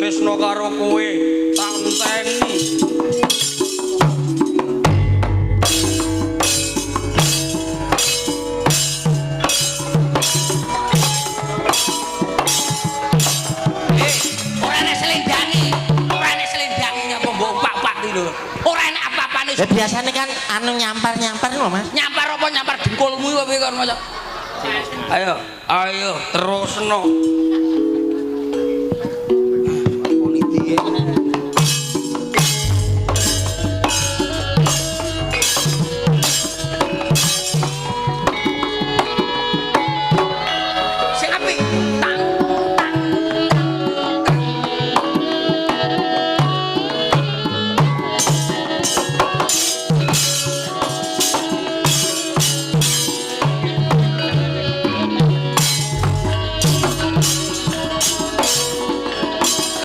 tresno karo kowe tak enteni. Ya biasanya kan anu nyampar-nyampar lho Mas. Nyampar apa nyampar dengkulmu kowe kon Mas. Ayo terusno.